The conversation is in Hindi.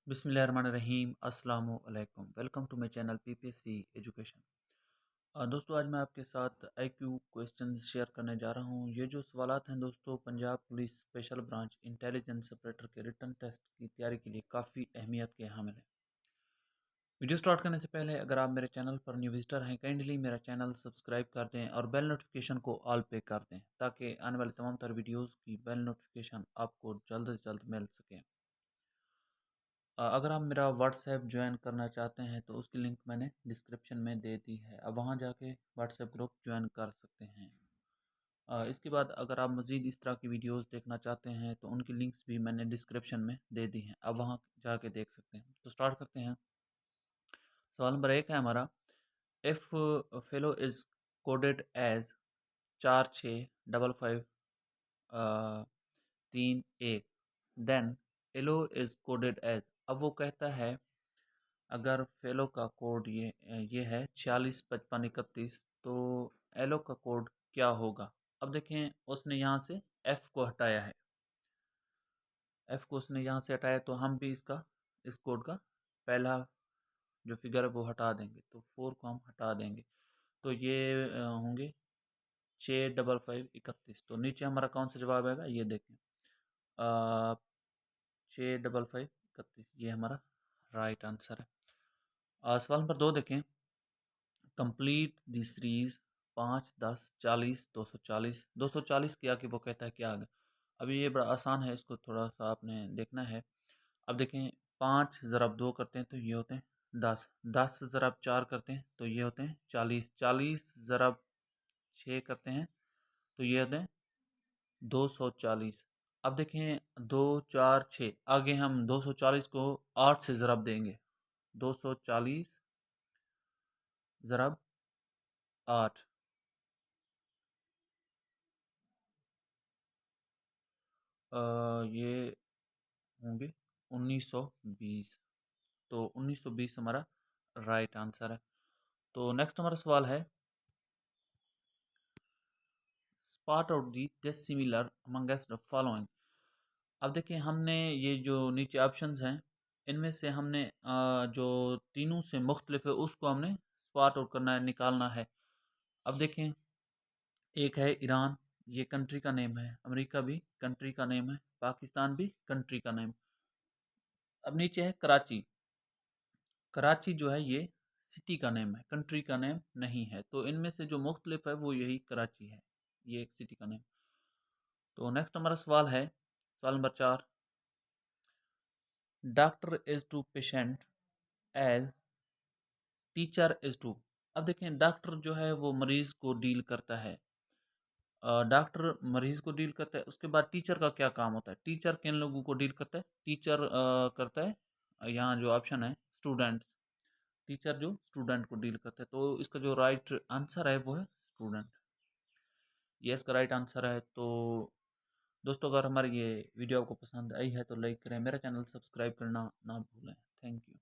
बिस्मिल्लाहिर्रहमानिर्रहीम अस्सलामु अलैकुम। Welcome to my channel PPSC education. दोस्तों, आज मैं आपके साथ आईक्यू क्वेश्चंस शेयर करने जा रहा हूं। ये जो सवालात हैं दोस्तों, Punjab police special branch intelligence operator के रिटन टेस्ट की तैयारी के लिए काफ़ी अहमियत के हामिल हैं। वीडियो स्टार्ट करने से पहले अगर आप मेरे चैनल पर न्यू विजिटर हैं, काइंडली मेरा चैनल सब्सक्राइब कर दें और बेल नोटिफिकेशन को ऑल पे कर दें ताकि आने वाले तमाम तर वीडियोज़ की बेल नोटिफिकेशन आपको जल्द से जल्द मिल सकें। अगर आप मेरा व्हाट्सएप ज्वाइन करना चाहते हैं तो उसकी लिंक मैंने डिस्क्रिप्शन में दे दी है। अब वहाँ जाके व्हाट्सएप ग्रुप ज्वाइन कर सकते हैं। इसके बाद अगर आप मज़ीद इस तरह की वीडियोस देखना चाहते हैं तो उनकी लिंक्स भी मैंने डिस्क्रिप्शन में दे दी हैं। अब वहाँ जाके देख सकते हैं। तो स्टार्ट करते हैं। सवाल नंबर 1 है हमारा, if fellow is coded as 4655 3 1 then yellow is coded as. अब वो कहता है अगर फेलो का कोड ये है 465531, तो एलो का कोड क्या होगा। अब देखें, उसने यहाँ से एफ़ को हटाया है। एफ़ को उसने यहाँ से हटाया तो हम भी इस कोड का पहला जो फिगर है वो हटा देंगे। तो 4 को हम हटा देंगे तो ये होंगे 65531। तो नीचे हमारा कौन सा जवाब आएगा ये देखें, 65531, ये हमारा राइट आंसर है। सवाल नंबर 2 देखें, कंप्लीट द सीरीज 5 10 40 240। 240 किया कि वो कहता है क्या आगे। अभी ये बड़ा आसान है, इसको थोड़ा सा आपने देखना है। अब देखें, 5 ज़रब 2 करते हैं तो ये होते हैं 10, 10 ज़रब 4 करते हैं तो ये होते हैं 40, 40 ज़रब 6 करते हैं तो ये होते हैं 240। अब देखें 2 4 6, आगे हम 240 को 8 से ज़रब देंगे। 240 ज़रब 8, ये होंगे 1920। तो 1920 हमारा राइट आंसर है। तो नेक्स्ट हमारा सवाल है, spot out the dissimilar amongst the following. अब देखिए, हमने ये जो नीचे ऑप्शंस हैं इनमें से हमने जो तीनों से मुख्तलिफ है उसको हमने स्पॉट आउट करना है, निकालना है। अब देखें, एक है ईरान, ये कंट्री का नेम है। अमेरिका भी कंट्री का नेम है। पाकिस्तान भी कंट्री का नेम। अब नीचे है कराची। कराची जो है ये सिटी का नेम है, कंट्री का नेम नहीं है। तो इनमें से जो मुख्तलिफ है वो यही कराची है, ये एक सिटी का नेम। तो नेक्स्ट हमारा सवाल है, सवाल number 4, doctor is to patient as teacher is to. अब देखें, डॉक्टर जो है वो मरीज को डील करता है। डॉक्टर मरीज को डील करता है। उसके बाद टीचर का क्या काम होता है। टीचर किन लोगों को डील करता है। टीचर करता है, यहाँ जो ऑप्शन है स्टूडेंट्स। टीचर जो स्टूडेंट को डील करता है। तो इसका जो राइट आंसर है वो है स्टूडेंट। ये इसका राइट आंसर है। तो दोस्तों, अगर हमारी ये वीडियो आपको पसंद आई है तो लाइक करें, मेरा चैनल सब्सक्राइब करना ना भूलें। Thank you.